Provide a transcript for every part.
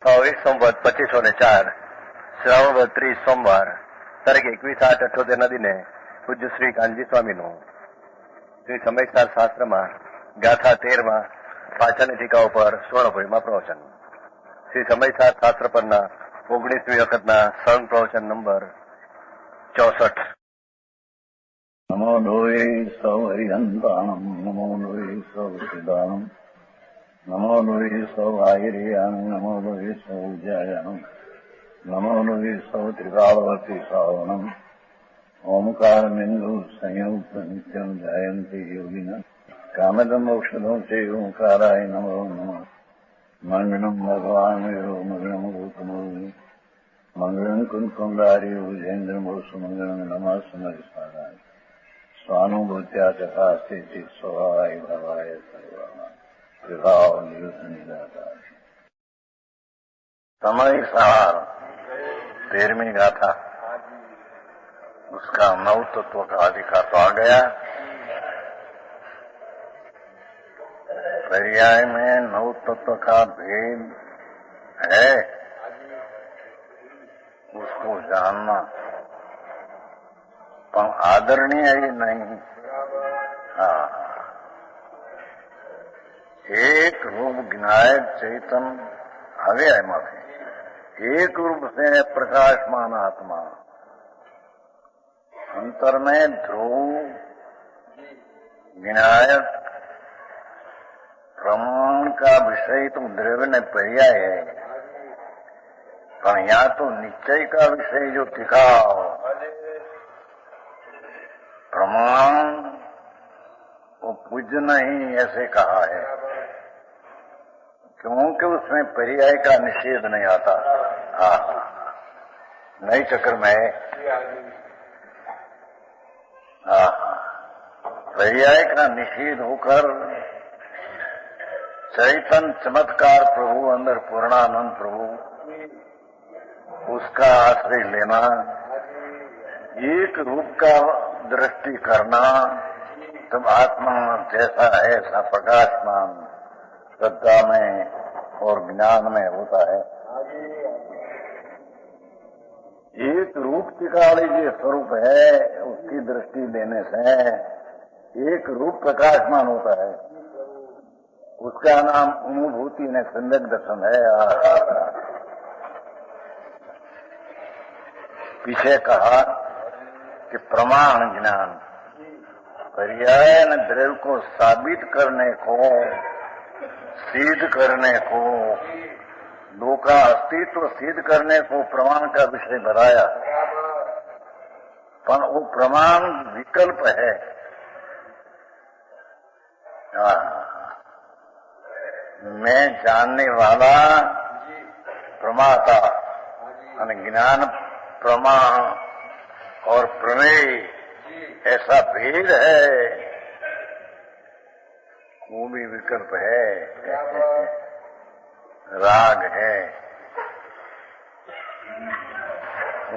સંવત 2504 શ્રાવણ 30 સોમવાર તારીખ 21/8/78 ના દિને પૂજ્ય શ્રી કાનજી સ્વામીનું શ્રી સમયસાર શાસ્ત્રમાં ગાથા 13માં પાછળની ટીકાઓ પર સ્વર્ણભૂમિમાં પ્રવચન. શ્રી સમયસાર શાસ્ત્ર પરના 19મી વખતના સંઘ પ્રવચન નંબર 64. નમો લોહે સૌ હરિહંતાણમ નમો લોહે સૌ સિદ્ધાણમ નમો લોહે સૌ આહિર્યાન નમો લોહે સૌ જયાન નમો લોહે સૌ ત્રિકાળવતી શ્રાવણમ ઓમકાર બિંદુ સંયુક્ત નિત્યમ જયંતિ યોગિન કામદમ ઔષધો છે ઓંકારાય નમો નમઃ. મંગળમ ભગવાન વિરો મંગળમ ગૌતમો મંગળમ કુંકુંડારી ભુજેન્દ્રમો સુમંગળમ નમઃ સમરિસ્વારાય સ્વાનુભૂત્યા તથા સ્થિતિ સ્વભાવાય ભવાય સર્વમાં विभाव नियुक्त नहीं जाता. समय सार 13वीं गाथा, उसका नव तत्व का अधिकार तो आ गया. पर्याय में नव तत्व का भेद है, उसको जानना पर आदरणीय ही नहीं. हाँ, एक रूप ज्ञायक चैतन अव्ययમાંથી एक रूप से प्रकाशमान आत्मा अंतर में ध्रुव ज्ञायक प्रमाण का विषय तो द्रव्य ने पर्याय है, पर यहाँ तो निश्चय का विषय जो टिकाव प्रमाण वो पूज्य नहीं ऐसे कहा है, क्योंकि उसमें पर्याय का निषेध नहीं आता. नई चक्र में पर्याय का निषेध होकर चैतन्य चमत्कार प्रभु अंदर पूर्णानंद प्रभु उसका आश्रय लेना, एक रूप का दृष्टि करना, तब आत्मा जैसा है ऐसा प्रकाशमान श्रद्धा में और ज्ञान में होता है. एक रूप टिकाली जो स्वरूप है उसकी दृष्टि लेने से एक रूप प्रकाशमान होता है, उसका नाम अनुभूति ने सम्यक दर्शन है. पीछे कहा कि प्रमाण ज्ञान पर्याय न द्रव्य को साबित करने को, सिद्ध करने को, दो का अस्तित्व सिद्ध करने को प्रमाण का विषय बताया, पर वो प्रमाण विकल्प है. मैं जानने वाला प्रमाता और ज्ञान प्रमाण और प्रमेय ऐसा भेद है, वो भी विकल्प है, राग है.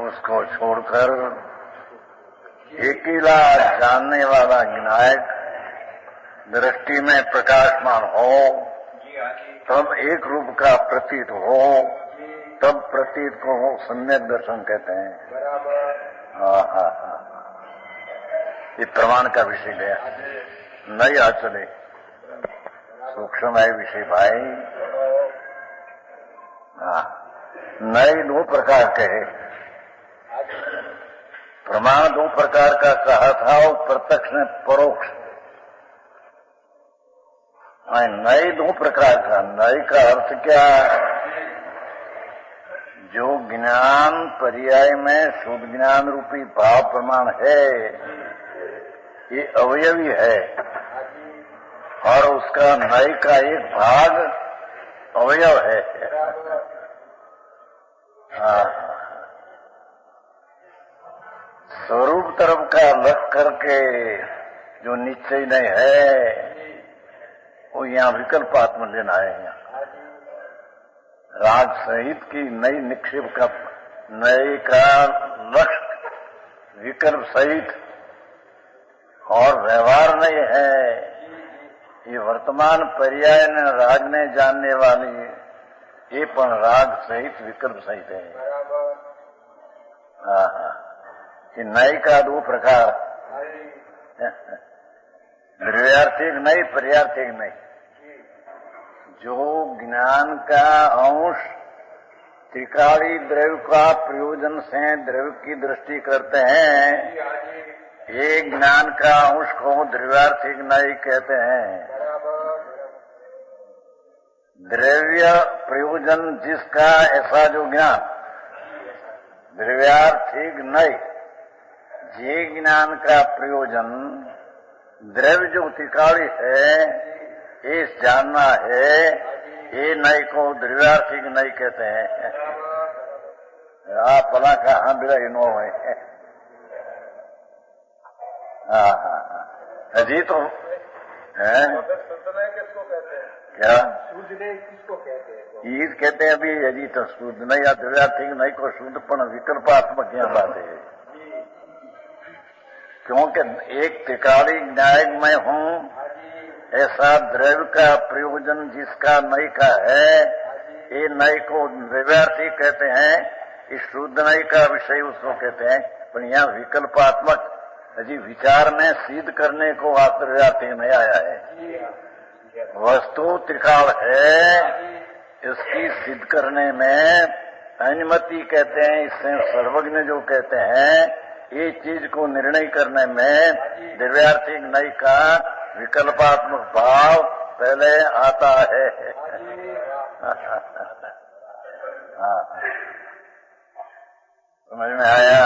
उसको छोड़कर अकेला जानने वाला ज्ञायक दृष्टि में प्रकाशमान हो, तब एक रूप का प्रतीत हो, तब प्रतीत को सम्यक दर्शन कहते हैं. ये प्रमाण का विषय गया. नहीं आ चले सूक्ष्म है विषय भाई. नए दो प्रकार के है. प्रमाण दो प्रकार का कहा था, वो प्रत्यक्ष में परोक्ष. नए दो प्रकार का. नए का अर्थ क्या? जो ज्ञान पर्याय में शुद्ध ज्ञान रूपी भाव प्रमाण है, ये अवयवी है, और उसका नय का एक भाग अवयव है. स्वरूप तरफ का लग करके जो निश्चय नहीं है, वो यहाँ विकल्प आत्म लेना है. राग सहित की नई निक्षेप का नए का लक्ष्य विकल्प सहित और व्यवहार नहीं है. ये वर्तमान पर्याय ने राग ने जानने वाली ये पण राग सहित विकल्प सहित है। कि नई का दो प्रकार, द्रव्यार्थिक नहीं, पर्यार्थिक नहीं। जो ज्ञान का अंश त्रिकाली द्रव्य का प्रयोजन से द्रव्य की दृष्टि करते हैं, ये ज्ञान का अंश को द्रव्यार्थिक नहीं कहते हैं। द्रव्य प्रयोजन जिसका ऐसा जो ज्ञान द्रव्यार्थिक नहीं, ये ज्ञान का प्रयोजन द्रव्य जो त्रिकाली है, ये जानना है, ये नहीं को द्रव्यार्थिक नहीं कहते हैं। आप फला का हाँ बिला नो है। अजी तो है किसको कहते हैं? क्या शुद्ध नहीं किसको कहते हैं? ईद कहते हैं अभी अजी तो शुद्ध नहीं या द्रव्यार्थिक नहीं को शुद्ध पण विकल्पात्मक यहाँ बात है। क्योंकि एक त्रिकाली न्याय में हूँ, ऐसा द्रव्य का प्रयोजन जिसका नई का है, ये नई को द्रव्यार्थी कहते हैं, इस शुद्ध नई का विषय उसको कहते हैं। पर यहाँ विकल्पात्मक अजी विचार में सिद्ध करने को आप द्रव्यार्थी नहीं आया है। वस्तु त्रिकाल है, इसकी सिद्ध करने में अनुमति कहते हैं, इससे सर्वज्ञ जो कहते हैं, ये चीज को निर्णय करने में द्रव्यार्थिक नई का विकल्पात्मक भाव पहले आता है। समझ में आया?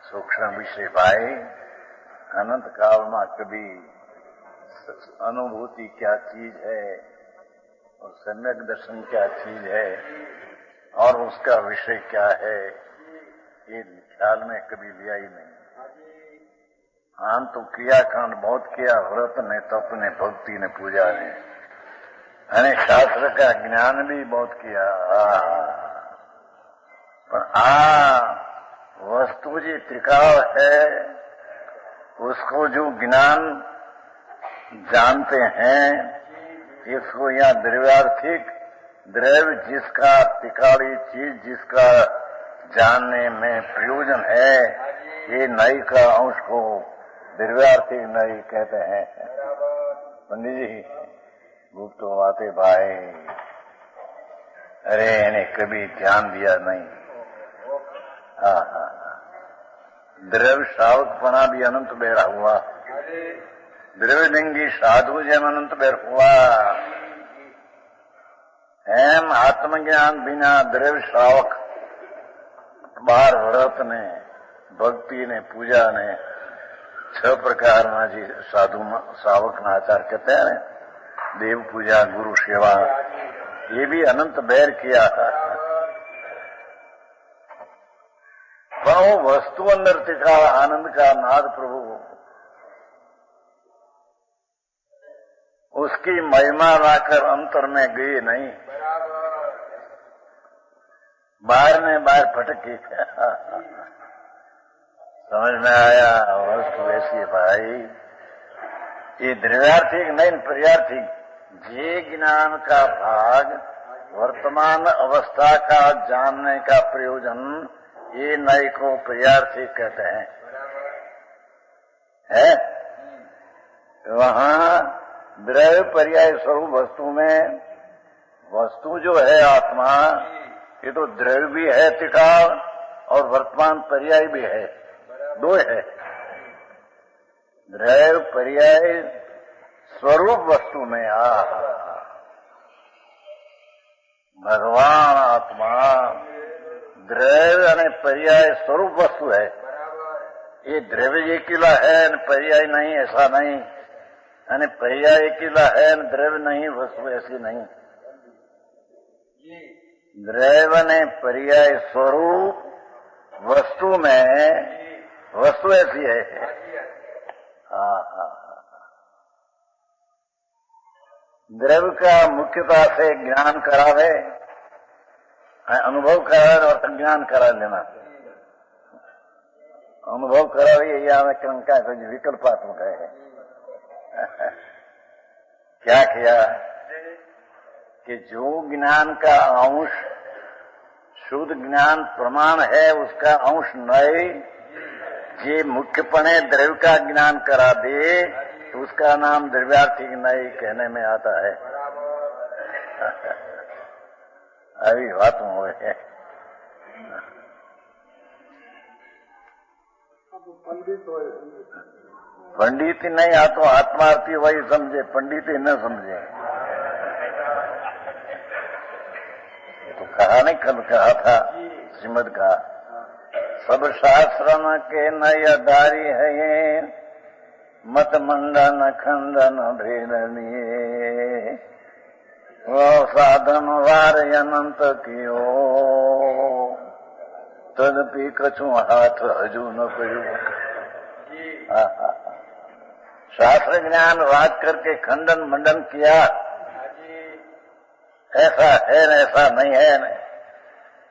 सूक्ष्म विषय भाई, अनंत काल में कभी अनुभूति क्या चीज है और सम्यक दर्शन क्या चीज है और उसका विषय क्या है, ये ख्याल में कभी लिया ही नहीं। हाँ तो क्रियाकांड बहुत किया, व्रत ने, तप ने, भक्ति ने, पूजा ने, अनेक शास्त्र का ज्ञान भी बहुत किया। पर वस्तु जी त्रिकाल है, उसको जो ज्ञान जानते हैं, इसको यहाँ द्रव्यार्थिक द्रव्य जिसका त्रिकाली चीज जिसका जानने में प्रयोजन है, ये नई का अंश को द्रव्यार्थिक नई कहते हैं। पंडित जी गुप्त बातें भाई, अरे इन्हें कभी ध्यान दिया नहीं। द्रव्य श्रावकपना भी अनंत बेरा हुआ, द्रव्य लिंगी साधु जन अनंत बेर हुआ। एम आत्मज्ञान बिना द्रव्य श्रावक बार व्रत ने, भक्ति ने, पूजा ने, 6 प्रकार ना जी साधु श्रावक ना आचार कहते हैं, देव पूजा, गुरु सेवा, ये भी अनंत बैर किया था। पर वो वस्तु अंदर तिका आनंद का नाद प्रभु, उसकी महिमा लाकर अंतर में गए नहीं, बाहर ने बाहर फटकी। समझ में आया? वस्तु ऐसी है भाई, ये द्रव्यार्थिक नहीं पर्यार्थिक, जे ज्ञान का भाग वर्तमान अवस्था का जानने का प्रयोजन, ये नई को पर्यार्थिक कहते हैं। है वहाँ द्रव्य पर्याय स्वरूप वस्तु में, वस्तु जो है आत्मा, ये तो द्रव्य भी है त्रिकाल और वर्तमान पर्याय भी है, दो है। द्रव्य पर्याय स्वरूप वस्तु में भगवान आत्मा द्रव्य અને पर्याय स्वरूप वस्तु है। ये द्रव्य एकीला है न पर्याय नहीं, ऐसा नहीं। અને पर्याय एकीला है न द्रव्य नहीं, वस्तु ऐसी नहीं। द्रव्य ने पर्याय स्वरूप वस्तु में, वस्तु ऐसी है। द्रव्य का मुख्यता से ज्ञान करावे, अनुभव करावे और ज्ञान करा लेना। अनुभव करावे ये हमें कंका कुछ विकल्पात्मक है। क्या किया? कि जो ज्ञान का अंश शुद्ध ज्ञान प्रमाण है, उसका अंश नए जे मुख्यपणे द्रव्य का ज्ञान करा दे तो उसका नाम द्रव्यार्थी नए कहने में आता है। अभी बात हो है। पंडित नहीं आ तो आत्मार्थी वही समझे, पंडित ही न समझे। ये तो कहा नहीं, कल कहा था श्रीमद का, सब शास्त्र के नय आधारी है ये, मत मंडन खंडन भेदनीय, वो साधन वार अनंत कियो, तदपि कछु हाथ हजू न पड़ो। शास्त्र ज्ञान वाद करके खंडन मंडन किया, ऐसा है न ऐसा नहीं है न,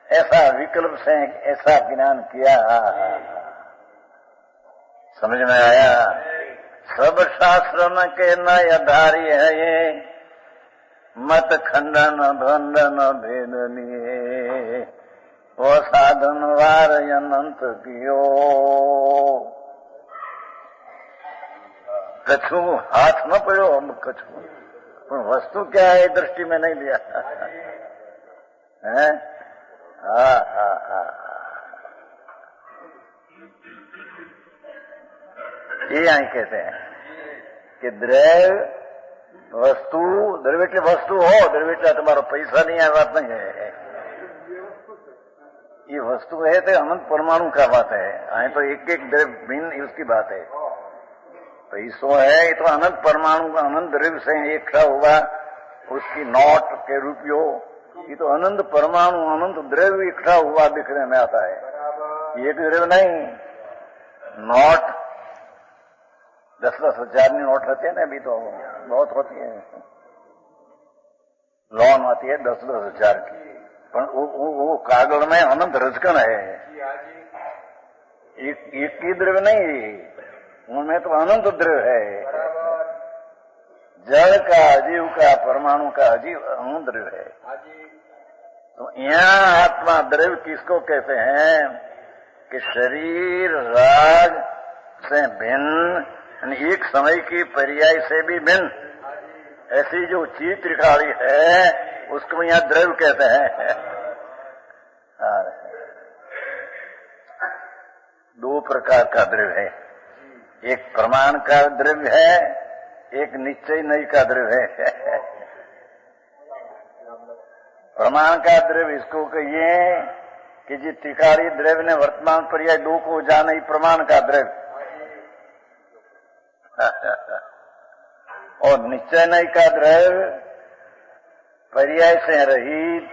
ऐसा विकल्प से ऐसा ज्ञान किया। समझ में आया? सब शास्त्र न के न आधारी है ये, मत खंडन भंडन भेदनीय, वो साधन वार अनंत कियो, कछु हाथ न पड़ो। हम कछु पर वस्तु क्या है दृष्टि में नहीं लिया है। ये यही कहते हैं कि द्रव्य वस्तु, द्रव्य की वस्तु हो, द्रव्य का तुम्हारा पैसा नहीं है, बात नहीं है। ये वस्तु है तो अनंत परमाणु का बात है। आए तो एक एक द्रव्य भिन्न उसकी बात है। पैसो है ये तो अनंत परमाणु का अनंत द्रव्य से इकट्ठा हुआ, उसकी नोट के रुपयो, ये तो अनंत परमाणु अनंत द्रव्य इकट्ठा हुआ दिखने में आता है। ये द्रव्य नहीं। नोट 10-10 हजार की नोट रहती है ना, अभी तो बहुत होती है, लोन आती है 10-10 हजार की, पर वो कागज में अनंत रजकन है। एक ही द्रव्य नहीं, उनमें तो अनंत द्रव्य है। जड़ का, अजीव का, परमाणु का अजीव अनंत द्रव्य है। तो यहाँ आत्मा द्रव्य किसको कहते हैं कि शरीर राग से भिन्न, एक समय की पर्याय से भी भिन्न, ऐसी जो चीज त्रिकाली है उसको यहाँ द्रव्य कहते हैं। दो प्रकार का द्रव्य है, एक प्रमाण का द्रव्य है, एक निश्चय नहीं का द्रव्य है। प्रमाण का द्रव्य इसको कहिए कि जी त्रिकाली द्रव्य ने वर्तमान पर्याय दो को जाना ही प्रमाण का द्रव्य। और निश्चय नहीं का द्रव्य पर्याय से रहित,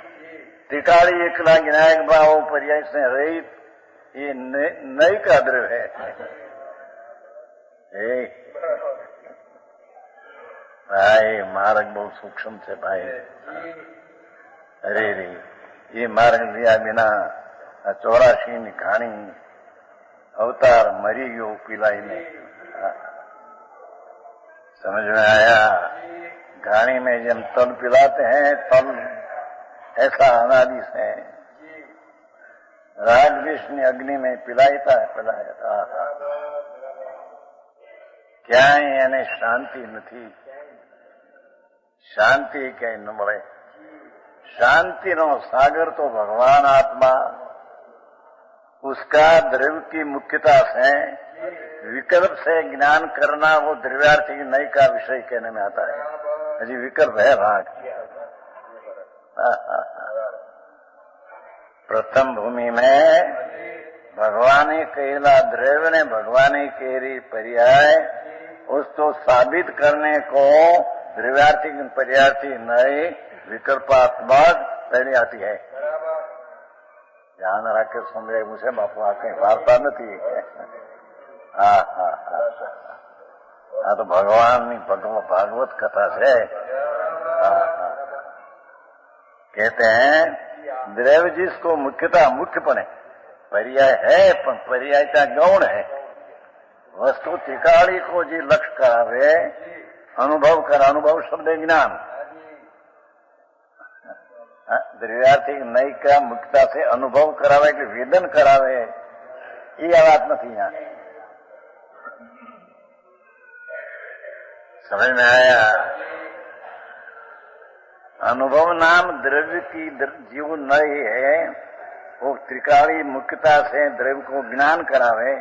त्रिकाली एकला विनायक भाव पर्याय से रहित, ये नई का द्रव्य है। भाई मार्ग बहुत सूक्ष्म से भाई। अरे रे, ये मार्ग लिया बिना 84 कहानी अवतार मरी गयो पिलाई में। समझ में आया? घाणी में जब तल पिलाते हैं, तल ऐसा अनादि से राग विष्णु अग्नि में पिलाता है। क्या यानी शांति नहीं, शांति कहीं न મળે। शांति नो सागर तो भगवान आत्मा, उसका द्रव्य की मुख्यता से विकल्प से ज्ञान करना वो द्रव्यार्थी की नई का विषय कहने में आता है। अजी विकल्प है भाग। प्रथम भूमि में भगवानी कहेला द्रव्य ने भगवानी केरी पर्याय, उसको साबित करने को द्रव्यार्थी पर्यार्थी नई विकल्पात्मक पहले आती है। ध्यान रख के सुन रहे मुझे बापू आके वार्ता नहीं। हाँ तो भगवान भागवत कथा से कहते हैं द्रव्य जिसको मुख्यता मुख्यपणे पर्याय है, पर पर्याय का गौण है। वस्तु त्रिकाली को जी लक्ष्य करावे, अनुभव कर, अनुभव शब्द ज्ञान। દ્રવ્યાર્થી નહીં का मुक्ता से अनुभव करावे कि वेदन करावे ये बात नहीं यहाँ समझ में आया। अनुभव नाम द्रव्य की जीव नहीं है, वो त्रिकाली मुक्ता से द्रव्य को ज्ञान करावे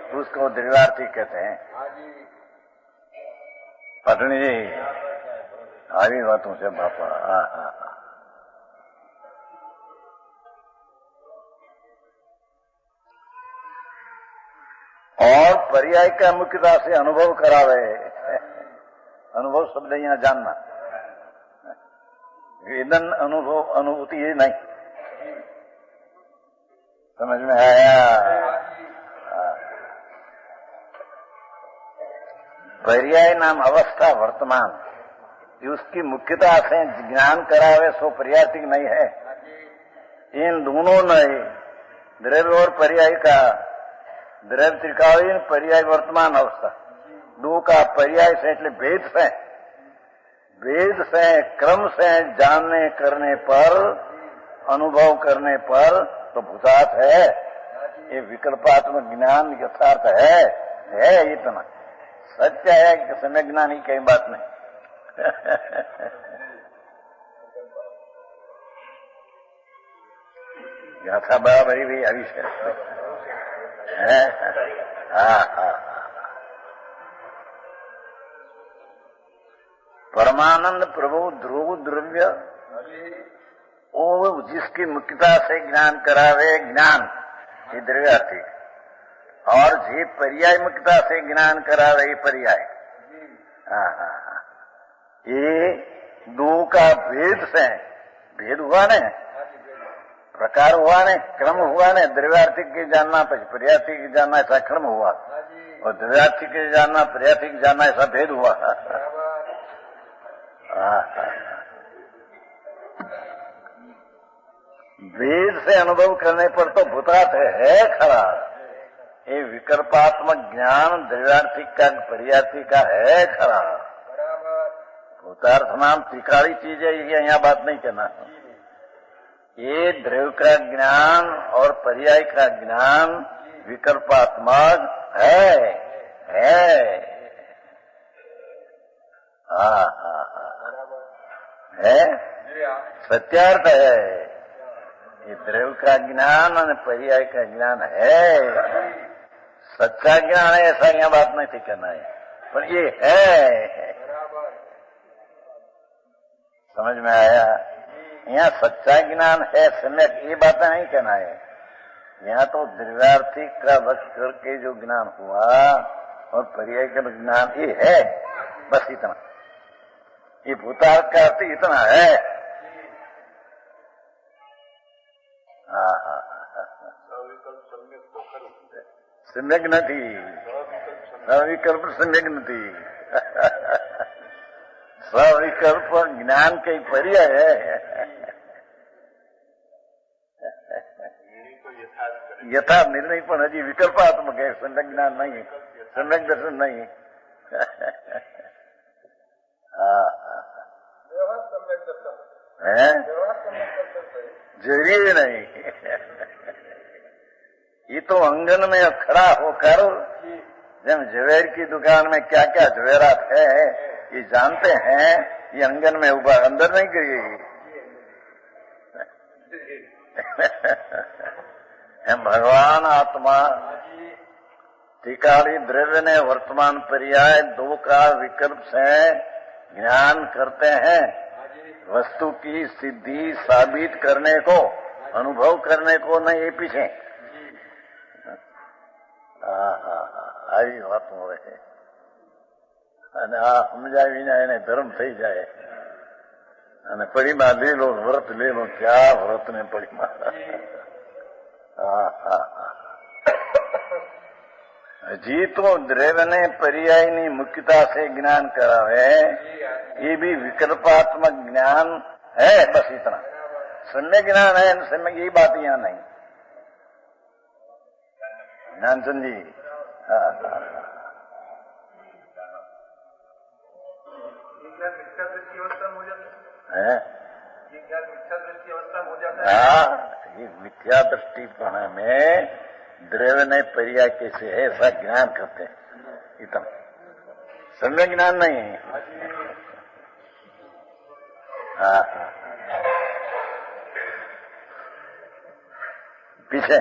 तो उसको द्रव्यार्थी कहते हैं। पत्नी जी આવી વાતો છે બાપા। और पर्याय का मुख्यता से अनुभव करावे। अनुभव शब्द यहाँ जानना, वेदन अनुभव अनुभूति ये नहीं। समझ में आया। पर्याय नाम अवस्था वर्तमान, उसकी मुख्यता से ज्ञान करावे सो पर्यायिक नहीं है। इन दोनों नहीं, द्रव्य और पर्याय का, द्रव्य त्रिकालीन पर्याय वर्तमान अवस्था दो का पर्याय से એટલે भेद से, भेद से क्रम से जानने करने पर अनुभव करने पर तो भूतार्थ है। ये विकल्पात्मक ज्ञान यथार्थ है इतना सत्य है कि समय ज्ञान ही कई बात नहीं। गाथा बराबरी भी अविषय है। परमानंद प्रभु ध्रुव द्रव्य वो जिसकी मुख्यता से ज्ञान करावे ज्ञान ये द्रव्यार्थी, और जे पर्याय मुख्यता से ज्ञान करावे ये पर्याय। ये दो का भेद से, भेद हुआ ने, प्रकार हुआ ने, क्रम हुआ ने। द्रव्यार्थी के जानना पर्यार्थी के जानना ऐसा क्रम हुआ, और द्रव्यार्थी के जानना पर्यार्थी के जानना ऐसा भेद हुआ। वेद से अनुभव करने पर तो भूतार्थ है खरा। ये विकल्पात्मक ज्ञान द्रव्यार्थी का पर्यार्थी का है खरा। भूतार्थ नाम त्रिकाली चीज है, ये यहाँ बात नहीं करना। ये द्रव्य का ज्ञान और पर्याय का ज्ञान विकल्पात्मक है। है सत्यार्थ है। ये द्रव्य का ज्ञान और पर्याय का ज्ञान है, सच्चा ज्ञान है ऐसा यहाँ बात नहीं थी करना है, पर ये है। समझ में आया। यहाँ सच्चा ज्ञान है सम्यक ये बात नहीं कहना है। यहाँ तो द्रव्यार्थी का वश करके जो ज्ञान हुआ और पर्याय का ज्ञान ये है, बस इतना। ये भूतार्थ का अर्थ इतना है। सम्यक નથી, સવિકલ્પ सम्यक નથી। सविकल्प ज्ञान के पर्याय है। यथार्थ निर्णय पर हजी विकल्पात्मक है, सम्यक ज्ञान नहीं, सम्यक दर्शन नहीं। है जरूरी नहीं। ये तो अंगन में खड़ा होकर जब जवेर की दुकान में क्या क्या जवेरात है ये जानते हैं, ये अंगन में ऊपर अंदर नहीं गिरेगी। भगवान आत्मा त्रिकाली द्रव्य ने वर्तमान पर्याय दो का विकल्प से ज्ञान करते हैं। वस्तु की सिद्धि साबित करने को, अनुभव करने को नहीं, ये पीछे આવી વાતો હોય અને આ સમજાય વિના એને ધર્મ થઈ જાય અને પડીમાં લઈ લો, વ્રત લઈ લો, ક્યાં વ્રત ને પડીમાં। હજી તો દ્રવ્ય ને પર્યાયની મુખ્યતા से ज्ञान करावे, ये भी विकल्पात्मक ज्ञान है, बस इतना। सम्यक ज्ञान है, सम्यक यही बात यहाँ नहीं। ज्ञानचंद जी मिथ्या दृष्टि अवस्था में हो जाता है। है ये ज्ञान मिथ्या दृष्टि अवस्था ये मिथ्या दृष्टिपण में द्रव्य ने पर्याय कैसे है ऐसा ज्ञान करते हैं। इतना सम्यक ज्ञान नहीं है। पीछे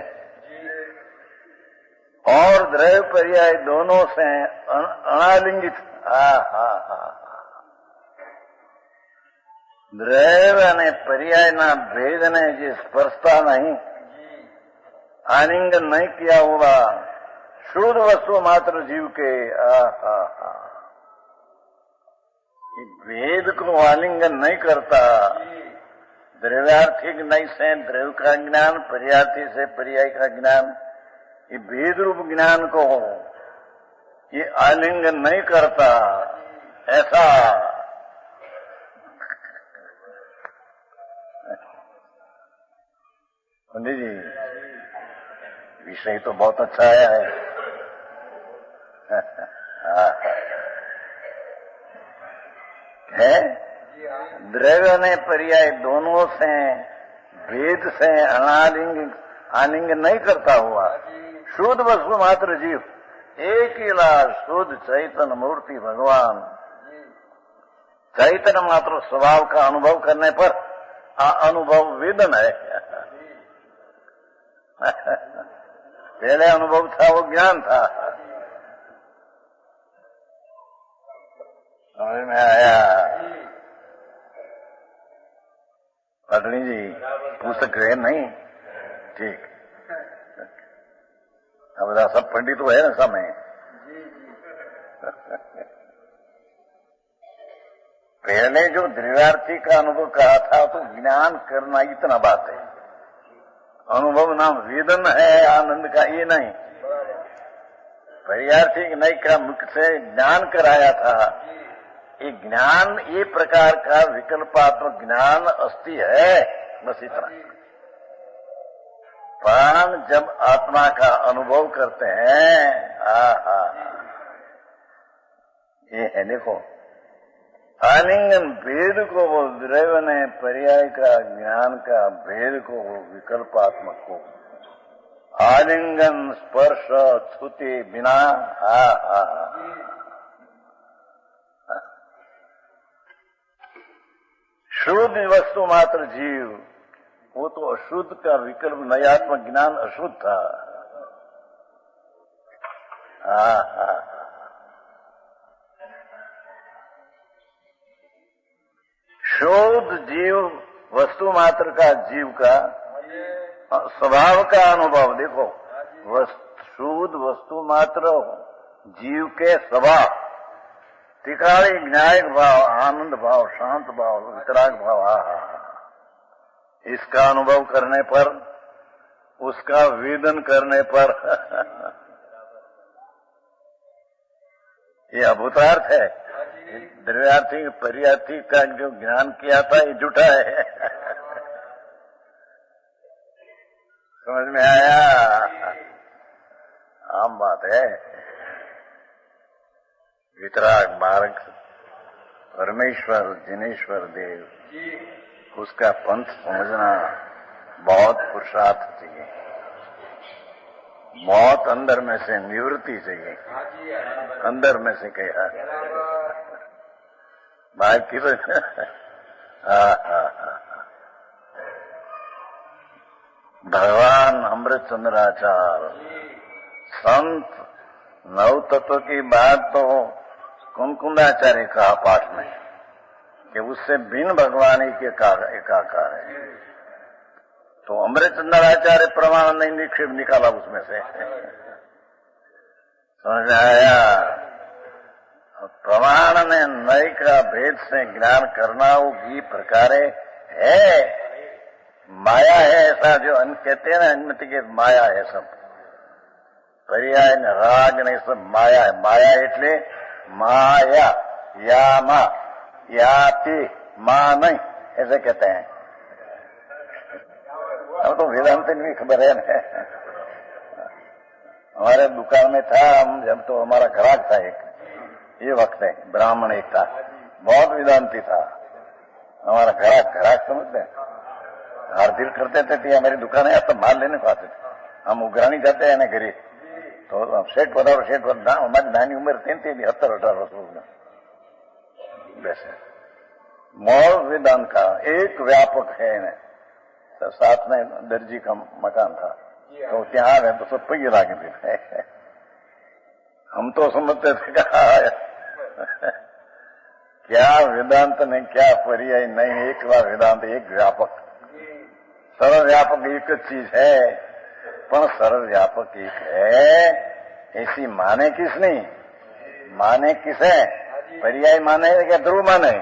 और द्रव्य पर्याय दोनों से अनालिंगित। દ્રવ્ય અને पर्यायના भेदને જે સ્પર્શતા नहीं, आलिंगन नहीं किया हुआ शुद्ध वस्तु मात्र जीव के भेद को आलिंगन नहीं करता। द्रव्यार्थिक नहीं से द्रव्य का ज्ञान, पर्यार्थी से पर्याय का ज्ञान, ये भेद रूप ज्ञान को ये आलिंगन नहीं करता। ऐसा पंडित जी विषय तो बहुत अच्छा आया है। द्रव्य ने पर्याय दोनों से भेद से आलिंग नहीं करता हुआ शुद्ध वस्तु मात्र जीव, एक ही लाश शुद्ध चैतन्य मूर्ति भगवान, चैतन्य मात्र स्वभाव का अनुभव करने पर अनुभव वेदन है। पहले अनुभव था वो ज्ञान था। समझ में आया? पत्नी जी पुस्तक है नहीं? ठीक। अब सब पंडित तो है ना समय। पहले जो द्रव्यार्थी का अनुभव कहा था तो ज्ञान करना इतना बात है। अनुभव नाम वेदन है आनंद का, ये नहीं। पर्यार्थी नहीं का मुख से ज्ञान कराया था। ये ज्ञान ये प्रकार का विकल्पात्मक ज्ञान अस्थि है, बस इतना। प्राण जब आत्मा का अनुभव करते हैं, ये है देखो आलिंगन भेद को वो द्रव्य ने पर्याय का ज्ञान का भेद को वो विकल्पात्मक को आलिंगन स्पर्श छूते बिना शुद्ध वस्तु मात्र जीव, वो तो अशुद्ध का विकल्प नयात्मक ज्ञान अशुद्ध था। शुद्ध जीव वस्तु मात्र का जीव का स्वभाव का अनुभव देखो। शुद्ध वस्तु मात्र जीव के स्वभाव, तिकाड़ी न्यायिक भाव, आनंद भाव, शांत भाव, वितराग भाव, इसका अनुभव करने पर, उसका वेदन करने पर ये अभूतार्थ है। द्रव्यार्थी पर्यार्थी का जो ज्ञान किया था ये झूठा है। समझ में आया? आम बात है। वितराग मार्ग परमेश्वर जिनेश्वर देव, उसका पंथ समझना बहुत पुरुषार्थ चाहिए, बहुत अंदर में से निवृत्ति चाहिए। अंदर में से कहा बाकी तो भगवान अमृतचंद्राचार्य संत नव तत्व की बात तो कुमकुंदाचार्य कहा पाठ में कि उससे बिन भगवान ही के एकाकार है। तो अमृतचंद्राचार्य प्रमाण नहीं निक्षेप निकाला उसमें से। समझ में आया? प्रमाण ने नय का भेद से ज्ञान करना वो भी प्रकार है। माया है ऐसा जो कहते हैं ना, अन्मति के माया है सब। पर्याय ने राग ने सब माया है। माया એટલે माया, या मा, याति मां नहीं, ऐसे कहते हैं। अब तो वेदांत नहीं खबर है ना। हमारे दुकान में था, हम जब तो हमारा ग्राहक था एक, ये वक्त है, ब्राह्मण एक था, बहुत वेदांती था हमारा ग्राहक समझते हैं। हार्दिल करते थे तो हमारी दुकान है, तब माल लेने को आते थे। हम उगरानी जाते हैं ना घरे, तो सेठ पधारो सेठ पधारो, हमारी नानी उम्र थी 17-18 वर्ष। वैसे मॉल वेदांत का एक व्यापक है, साथ में दर्जी का मकान था, तो ત્યાં है तो सब पै लागे थे। हम तो समझते थे क्या वेदांत ने क्या पर्याय नहीं, एक बार वेदांत एक व्यापक, सरल व्यापक एक चीज है, पर सरल व्यापक एक है, ऐसी माने किस नहीं, माने किस है, पर्याय माने क्या ध्रुव माने,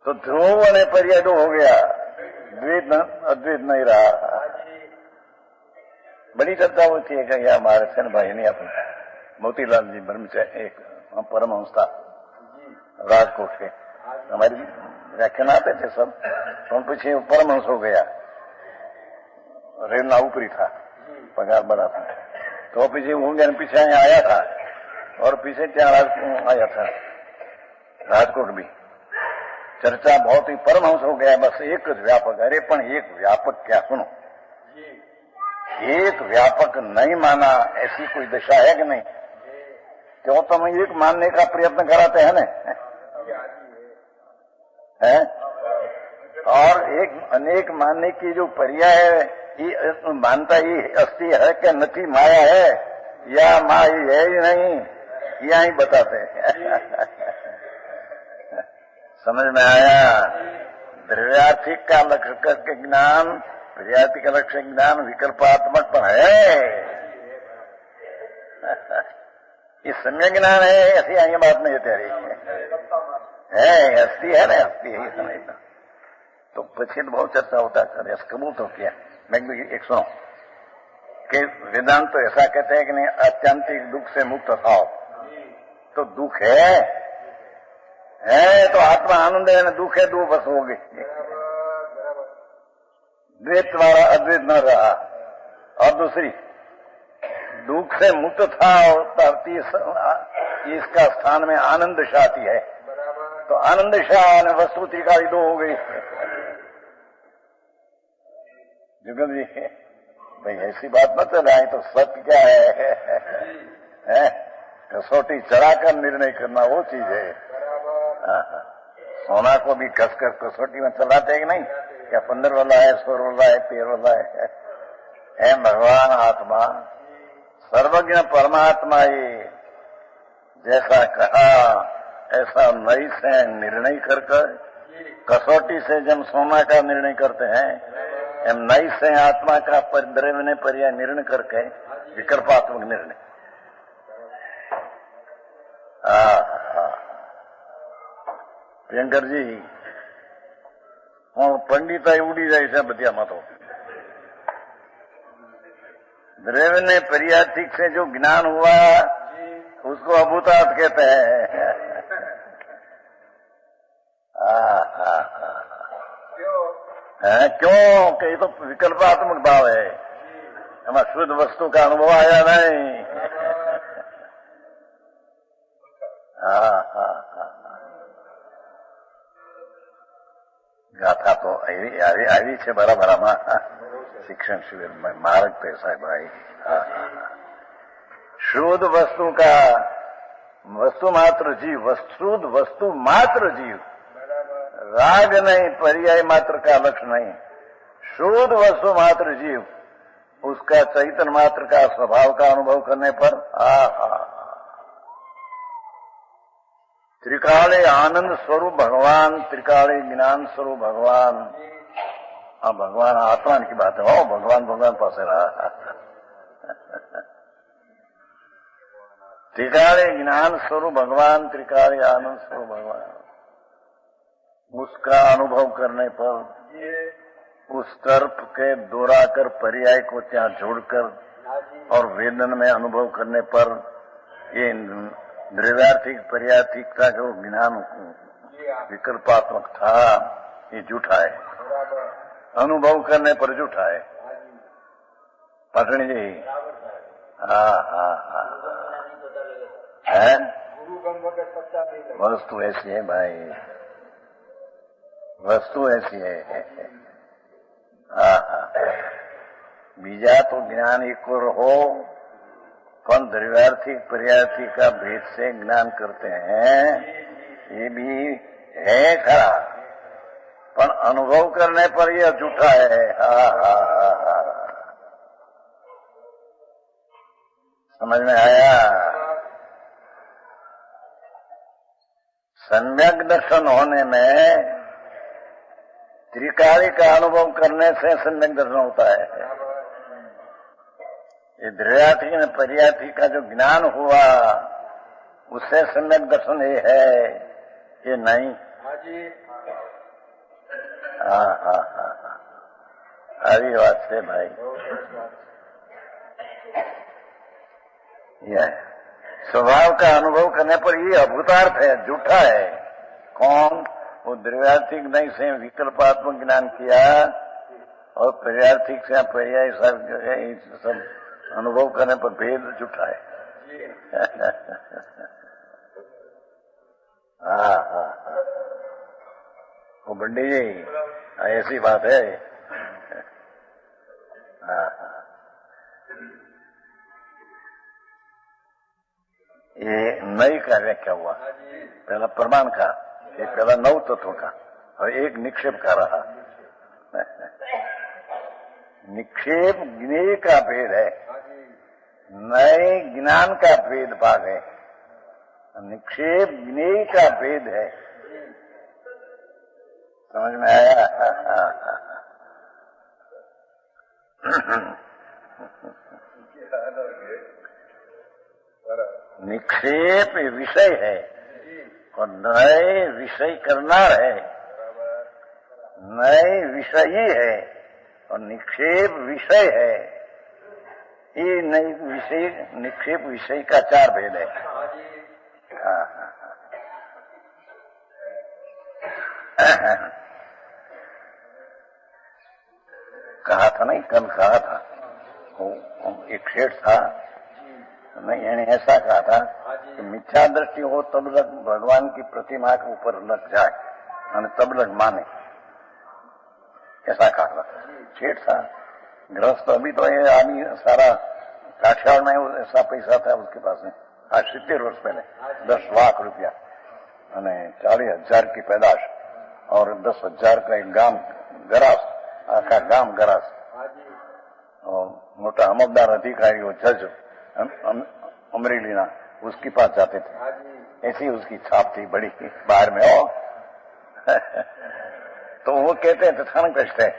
तो ध्रुव ने पर्याय दो हो गया, द्वैत अद्वैत नहीं रहा। बड़ी चर्चा होती है कि हमारे सेन भाई ने अपने मोतीलाल जी ब्रह्मचारी एक परमहंस था राजकोट के, हमारी व्याख्यान आते थे सब, तो पीछे परमहंस हो गया, रेलना ऊपरी था, पगार बड़ा था, तो पीछे होंगे पीछे आया था, और पीछे क्या आया था राजकोट भी, चर्चा बहुत ही परमहंस हो गया, बस एक व्यापक। अरे पण एक व्यापक क्या, सुनो, एक व्यापक नहीं माना ऐसी कोई दशा है कि नहीं, क्यों तुम एक मानने का प्रयत्न कराते हैं ना, है? और एक अनेक मानने की जो पर्याय है, ये मानता ही अस्थि है कि नथी माया है, या माई है ही नहीं, यही बताते हैं। समझ में आया? द्रव्यार्थिक का लक्ष्य के ज्ञान, पर्यायति का लक्ष्य ज्ञान विकल्पात्मक पर है, ये सम्य ज्ञान है, ऐसी आगे बात नहीं है तेरी है, अस्थि है ना, अस्थि है समझना। तो पीछे बहुत चर्चा होता है, कबूल तो किया। मैं एक सुनो कि वेदांत तो ऐसा कहते हैं कि नहीं, आत्यंतिक दुख से मुक्त थाओ, तो दुख है तो आत्मा आनंद है ना, दुख है दो बस हो गई, द्वैत वाला अद्वैत न रहा। और दूसरी, दुख से मुक्त था और इसका स्थान में आनंद शाती है, तो आनंद शाह ने वस्तु त्रिकाली दो हो गई। जुगल जी भाई ऐसी बात मत चलाए, तो सत्य क्या है? कसौटी चढ़ाकर निर्णय करना वो चीज है। सोना को भी कसकर कसौटी में चलाते हैं कि नहीं, क्या 15 वाला है, 16 वाला है, 13 वाला है भगवान आत्मा सर्वज्ञ परमात्मा, ये जैसा कहा ऐसा नई से निर्णय कर कसौटी से जब सोना का निर्णय करते हैं, हम नई से आत्मा का द्रव्य पर्याय निर्णय करके विकल्पात्मक निर्णय। प्रियंकर जी, पंडिता उड़ी जाए છે બધામાં, तो द्रव्य ने पर्याथिक से जो ज्ञान हुआ उसको अभूतार्थ कहते हैं। क्यों कि तो विकल्पात्मक भाव है, हमारा शुद्ध वस्तु का अनुभव आया नहीं। गाथा तो આવી છે બરાબરામાં शिक्षण शिविर में मार्ग पे साहब भाई। शुद्ध वस्तु का वस्तु मात्र जीव, शुद्ध वस्तु मात्र जीव, राग नहीं, पर्याय मात्र का लक्ष्य नहीं, शुद्ध वस्तु मात्र जीव, उसका चैतन्य मात्र का स्वभाव का अनुभव करने पर त्रिकाले आनंद स्वरूप भगवान, त्रिकाले ज्ञान स्वरूप भगवान। हाँ, भगवान आत्मा की बात है, हो भगवान भगवान पास रहा। त्रिकाले ज्ञान स्वरूप भगवान, त्रिकाले आनंद स्वरूप भगवान, उसका अनुभव करने पर उस तर्क के दोहराकर पर्याय को ત્યાં जोड़कर और वेदन में अनुभव करने पर ये द्रव्यार्थिक पर्याथिकता का ज्ञान विकल्पात्मक था, ये झूठा है, अनुभव करने पर झूठा है। पाटणी जी, है वस्तु ऐसी है भाई। वस्तु ऐसी है। बीजा तो ज्ञान एक और हो, पण द्रव्यार्थी पर्यार्थी का भेद से ज्ञान करते हैं, ये भी है खरा, पर अनुभव करने पर यह झूठा है। समझ में आया? सम्यक दर्शन होने में त्रिकाली का अनुभव करने से सम्यक दर्शन होता है। ये द्रव्यार्थी में पर्यार्थी का जो ज्ञान हुआ उससे सम्यक दर्शन ये है, ये नहीं। अभी बात से भाई, यह स्वभाव का अनुभव करने पर ये अभूतार्थ है, झूठा है। कौन? वो द्रव्यार्थिक नहीं से विकल्पात्मक ज्ञान किया और पर्यार्थिक से पर्याय सब अनुभव करने पर भेद झूठा है। वो बंडी जी ऐसी बात है। ये नई का व्याख्या हुआ, पहला प्रमाण का, ये पहला नौ तत्व का और एक निक्षेप का रहा। निक्षेप ज्ञेय का भेद है, नए ज्ञान का भेद भाग है। निक्षेप ज्ञेय का भेद है। समझ में आया? निक्षेप विषय है और नए विषय करनार है। नए विषयी है और निक्षेप विषय है। ये नई विषय निक्षेप विषय का चार भेद है। कहा था नहीं, कल कहा था, एक शेठ था नहीं, यानी ऐसा कहा था कि मिथ्या दृष्टि हो तब लग भगवान की प्रतिमा के ऊपर लग जाए और तब लग माने, ऐसा कहा था। शेठ था गृहस्थ। अभी तो ये आदमी सारा काठियावाड़ में ऐसा पैसा था उसके पास में, आज 70 वर्ष पहले 10 लाख रुपया, 40,000 की पैदाश और 10,000 का एक गांव गरास, आखा गांव गरास, और मोटा अमलदार अधिकारी जज अमरेलीना उसके पास जाते थे। ऐसी उसकी छाप थी बड़ी बाहर में हो। तो वो कहते थे थान कष्ट है,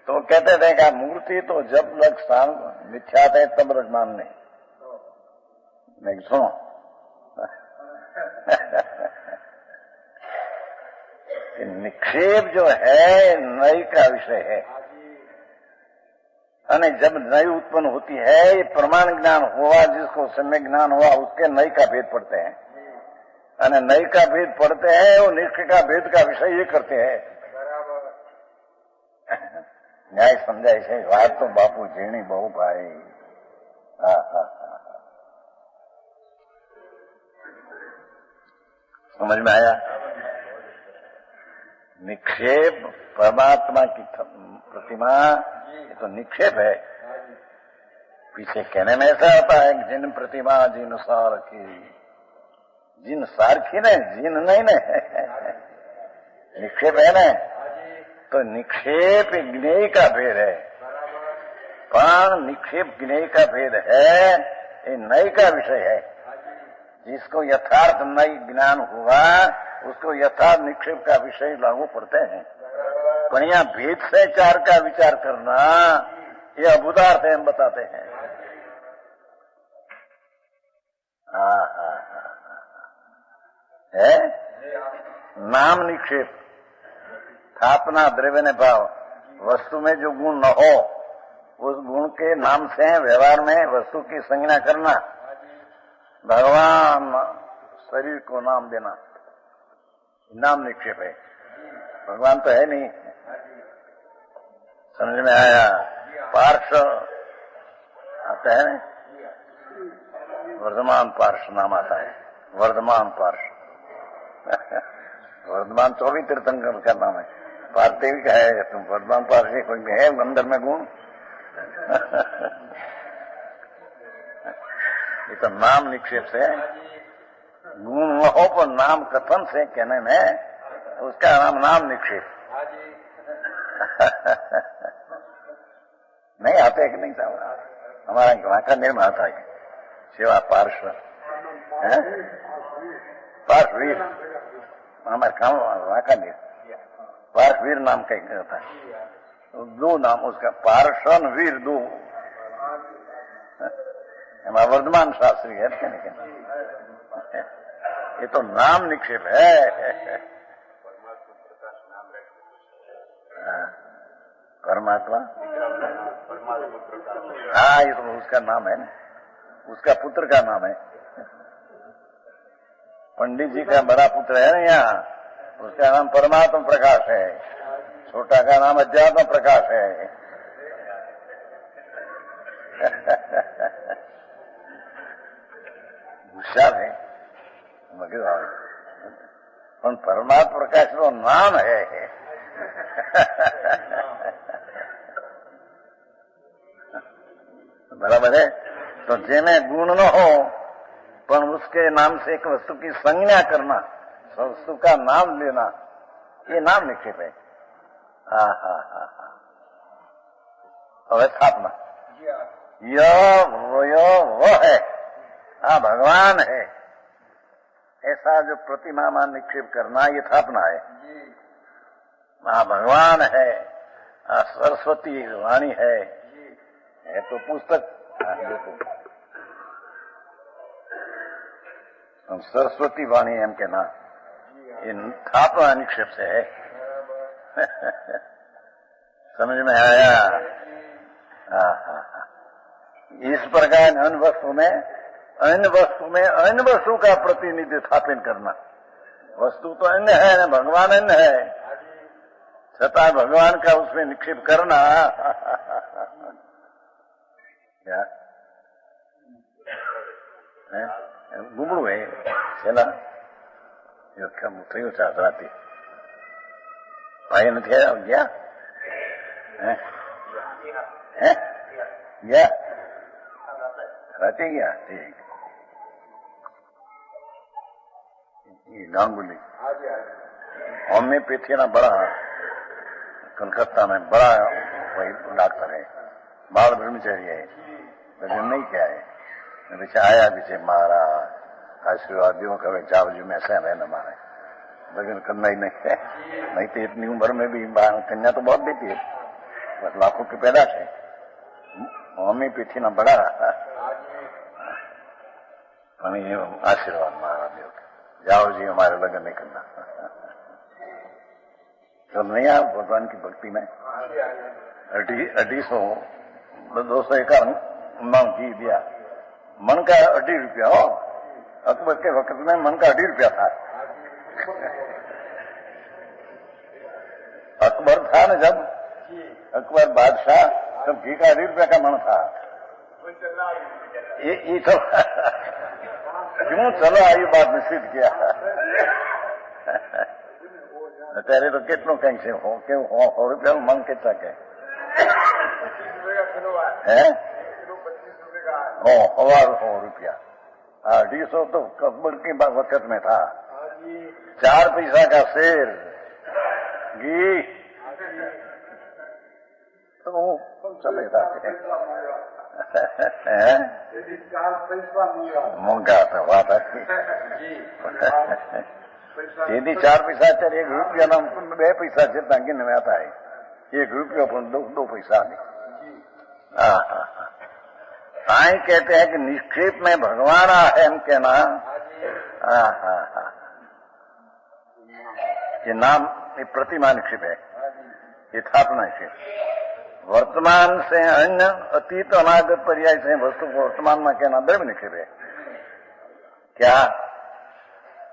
तो कहते थे कि मूर्ति तो जब लग स्थान मिथ्या थे तब लग मानने। मैं सुनो निक्षेप जो है नई का विषय है, અને जब नई उत्पन्न होती है, ये प्रमाण ज्ञान हुआ, जिसको सम्यक ज्ञान हुआ उसके नई का भेद पढ़ते हैं, અને नई का भेद पढ़ते हैं वो निष्ठ का भेद का विषय ये करते हैं। न्याय समझाय છે વાત તો બાપુ ઝીણી બહુ ભાઈ। समझ में आया? निक्षेप परमात्मा की प्रतिमा, ये तो निक्षेप है। पीछे कहने में ऐसा आता है कि जिन प्रतिमा जिन सारखी, जिन सारखी ने जिन नहीं ने निक्षेप है ना, तो निक्षेप ज्ञेय का भेद है। पर निक्षेप ज्ञेय का भेद है, ये नई का विषय है। जिसको यथार्थ नई ज्ञान हुआ उसको यथार्थ निक्षेप का विषय लागू पड़ते हैं। पर यहाँ भेद से चार का विचार करना ये अभूतार्थ है, हम बताते हैं। है नाम निक्षेप, स्थापना द्रव्य ने भाव, वस्तु में जो गुण न हो उस गुण के नाम से व्यवहार में वस्तु की संज्ञा करना, भगवान शरीर को नाम देना, नाम निक्षेप है। भगवान तो है नहीं। समझ में आया? पार्श्व आता है ना, वर्धमान पार्श्व नाम आता है, वर्धमान पार्श्व। वर्धमान 24 तीर्थंकर का नाम है। पार्थेवी का है, तुम वर्धमान पार्थे कोई में है अंदर में गुण। ये तो नाम निक्षेप से, गुण न हो पर नाम कथन से कहने में उसका नाम निक्षेप। नहीं आते कि नहीं था हमारा वहां का निर्माण था सेवा पार्श्व पार्श्ववीर हमारे काम वहां का पार्श्ववीर नाम का एक था, दो नाम उसका पार्श्वन वीर दो हमारा वर्धमान शास्त्री है क्या नहीं। ये तो नाम निक्षेप है। परमात्मा हाँ ये तो उसका नाम है ना, उसका पुत्र का नाम है। पंडित जी का बड़ा पुत्र है ना यहाँ, उसका नाम परमात्मा प्रकाश है, छोटा का नाम अध्यात्म प्रकाश है। होशियार है मगर परमात्मा प्रकाश तो नाम है। बराबर है। तो जेने गुण न हो पर उसके नाम से एक वस्तु की संज्ञा करना, वस्तु का नाम लेना, ये नाम निक्षेप है। और स्थापना वो है, हाँ भगवान है, ऐसा जो प्रतिमा मान निक्षेप करना ये स्थापना है। हाँ भगवान है, सरस्वती वाणी है तो पुस्तक सरस्वती वाणी एम के नाम इन स्थापना निक्षेप से है। समझ में आया? इस प्रकार अन्य वस्तु का प्रतिनिधि स्थापन करना। वस्तु तो अन्य है ना, भगवान अन्य है, छता भगवान का उसमें निक्षेप करना क्या गुमड़ू है છેલ્લા થયું છે રાતે ભાઈ નથી આવ્યા ગયા ગયા રાતે ગયા ઠીક गांगुली होम्योपैथी ना बड़ा कलकत्ता में बड़ा वही डॉक्टर है, बाल ब्रह्मचारी है, लेकिन नहीं क्या है पीछे आया पीछे मारा आशीर्वाद दो कभी जावजू में ऐसा रहना मारे, लेकिन करना ही नहीं है। नहीं तो इतनी उम्र में भी कन्या तो बहुत देती है, बस लाखों की पैदा है। होम्योपैथी ना बड़ा आशीर्वाद मारा दो जाओ जी हमारे लगन नहीं करना। तो नहीं आप भगवान की भक्ति में 251 मन घी दिया, मन का 2.5 रुपया हो। अकबर के वक्त में मन का 2.5 रुपया था। अकबर था न जब अकबर बादशाह तब घी का 2.5 रुपया का मन था। ये तो क्यों चलो आई बात ने सिद्ध किया। અત્યારે તો કેટલું કઈ છે કેવું 100 રૂપિયાનું મન કેટલા કે હે 100 रुपया 250 तो अकबर के वक्त में था। 4 पैसा का शेर घी तो चले जाते मोंघा था बात यदि 4 पैसा चल 1 रुपया ना 2 पैसा जितना गिन में आता है, 1 रुपया पर 2 पैसा नहीं। साईं कहते हैं कि निक्षेप में भगवान है हम कहना। ये नाम ये प्रतिमा निक्षेप है, ये स्थापना निक्षेप। वर्तमान से अन्य अतीत अनागत पर्याय से वस्तु को वर्तमान में कहना द्रव्य निक्षेप है। क्या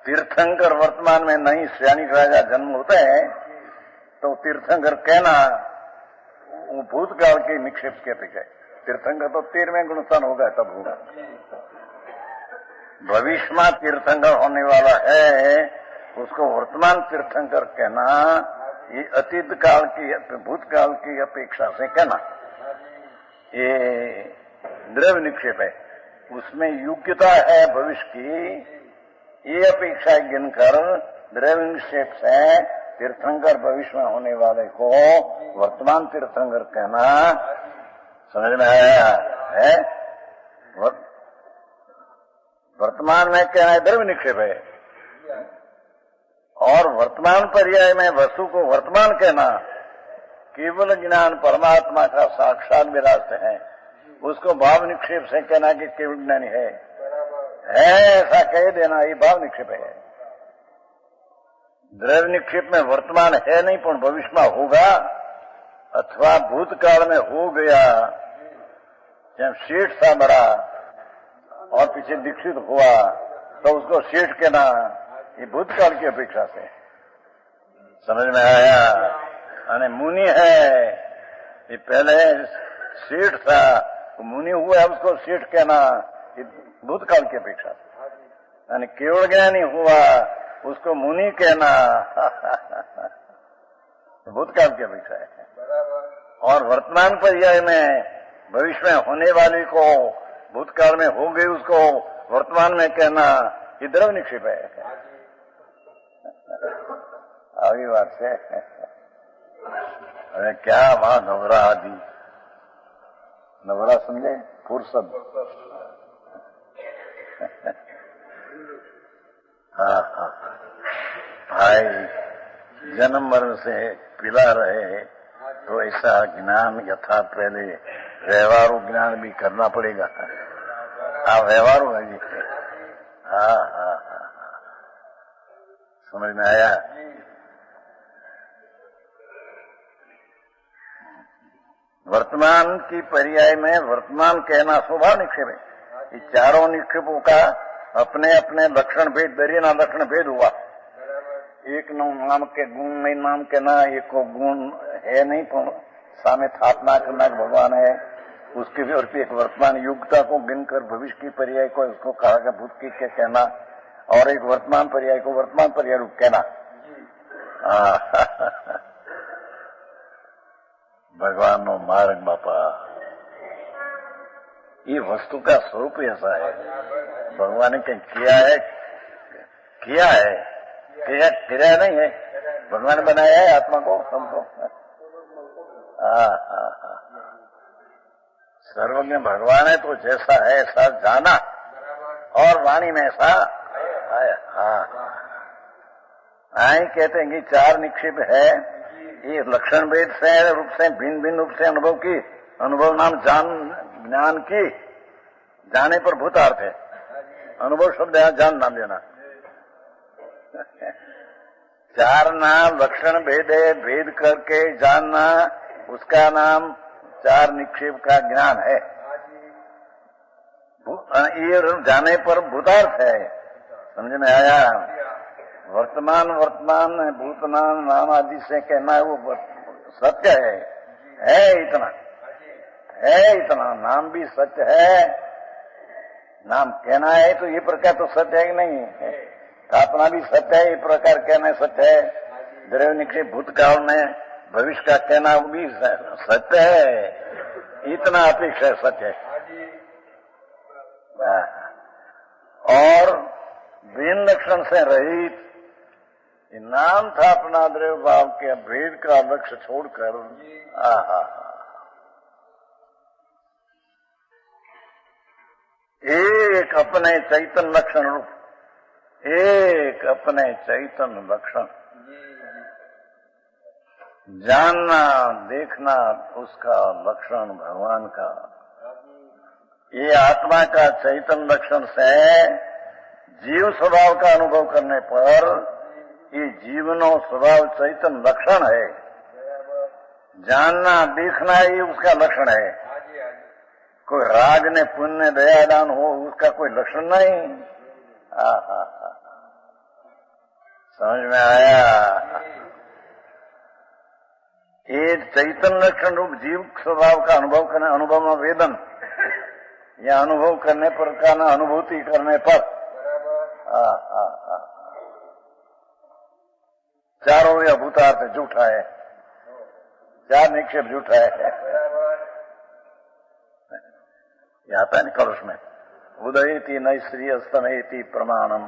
तीर्थंकर वर्तमान में नहीं श्यानिक राजा जन्म होता है तो तीर्थंकर कहना वो भूतकाल के निक्षेप के अपेक्षा। तीर्थंकर तो 13वें गुणस्थान होगा तब होगा। भविष्य में तीर्थंकर होने वाला है उसको वर्तमान तीर्थंकर कहना, ये अतीत काल की भूतकाल की अपेक्षा से कहना, ये द्रव्य निक्षेप है। उसमें योग्यता है भविष्य की, ये अपेक्षा गिनकर द्रव्य निक्षेप से तीर्थंकर भविष्य में होने वाले को वर्तमान तीर्थंकर कहना। समझ में आया है? वर्तमान में कहना है द्रव्य निक्षेप है, और वर्तमान पर्याय में वस्तु को वर्तमान कहना केवल ज्ञान परमात्मा का साक्षात विरासत है, उसको भाव निक्षेप से कहना कि केवल ज्ञानी है ऐसा कह देना, ये भाव निक्षेप है। द्रव्य निक्षेप में वर्तमान है नहीं, पर भविष्य में होगा अथवा भूतकाल में हो गया। जब सेठ था बड़ा और पीछे दीक्षित हुआ तो उसको सेठ कहना, ये भूतकाल की अपेक्षा से। समझ में आया? अने मुनि है, ये पहले सेठ था तो मुनि हुआ, उसको सेठ कहना, ये भूतकाल की अपेक्षा से। यानी केवल ज्ञानी हुआ उसको मुनि कहना भूतकाल की अपेक्षा है। और वर्तमान पर्याय में भविष्य में होने वाली को भूतकाल में हो गई उसको वर्तमान में कहना, ये द्रव्य निक्षेप है। आगे बात है। अरे क्या वहां नवरा आदि, नवरा समझे? फुर्सत। हाँ, भाई जन्म मरण से पिला रहे तो ऐसा ज्ञान यथा पहले व्यवहारू ज्ञान भी करना पड़ेगा। हाँ, व्यवहारू है जी। हाँ, समझ में आया? वर्तमान की पर्याय में वर्तमान कहना स्वभाव निक्षेप है। ये चारों निक्षेपों का अपने अपने लक्षण भेद, दरिया लक्षण भेद हुआ। एक नाम के गुण नहीं नाम के ना, एक को गुण है नहीं, तो सामे स्थापना करना भगवान है, उसकी भी और एक वर्तमान योग्यता को गिनकर भविष्य की पर्याय को उसको कहा गया भूत की के कहना, और एक वर्तमान पर्याय को वर्तमान पर्याय रूप कहना। भगवान नो मार्ग बापा, ये वस्तु का स्वरूप ऐसा है। भगवान ने कहीं किया है, किया नहीं है, भगवान ने बनाया है आत्मा को, हमको। सर्वज्ञ भगवान है तो जैसा है ऐसा जाना, और वाणी में ऐसा आया। आई कहते हैं कि चार निक्षेप है, ये लक्षण भेद से रूप से भिन्न भिन्न रूप से अनुभव की, अनुभव नाम ज्ञान की, जाने पर भूतार्थ है। अनुभव शब्द है, जान नाम लेना। चार नाम लक्षण भेद है, भेद करके जानना, उसका नाम चार निक्षेप का ज्ञान है। ये जाने पर भूतार्थ है। समझ में आया? वर्तमान भूतनाम नाम आदि से कहना है वो सत्य है इतना नाम भी सत्य है। नाम कहना है तो ये प्रकार तो सत्य है कि नहीं? स्थापना भी सत्य है, ये प्रकार कहना सत्य है। द्रव्य निक्षेप भूतकाल में भविष्य का कहना भी सत्य है, इतना अपेक्षा सत्य है। और भिन्न लक्षण से रहित नाम था अपना द्रव्य भाव के भेद का लक्ष्य छोड़कर एक अपने चैतन्य लक्षण रूप, एक अपने चैतन्य लक्षण जानना देखना, उसका लक्षण भगवान का, ये आत्मा का चैतन्य लक्षण से जीव स्वभाव का अनुभव करने पर ये जीवनो स्वभाव चैतन्य लक्षण है। जानना देखना ये उसका लक्षण है। कोई राग ने पुण्य दयादान हो उसका कोई लक्षण नहीं। समझ में आया? ये चैतन्य लक्षण रूप जीव स्वभाव का अनुभव करने, अनुभव में वेदन या अनुभव करने पर का ना अनुभूति करने पर चारों या भूतार्थ झूठा है, चार निक्षेप झूठा है। ये आता है ना कलश में, उदयति नई श्री अस्तमयति प्रमाणम,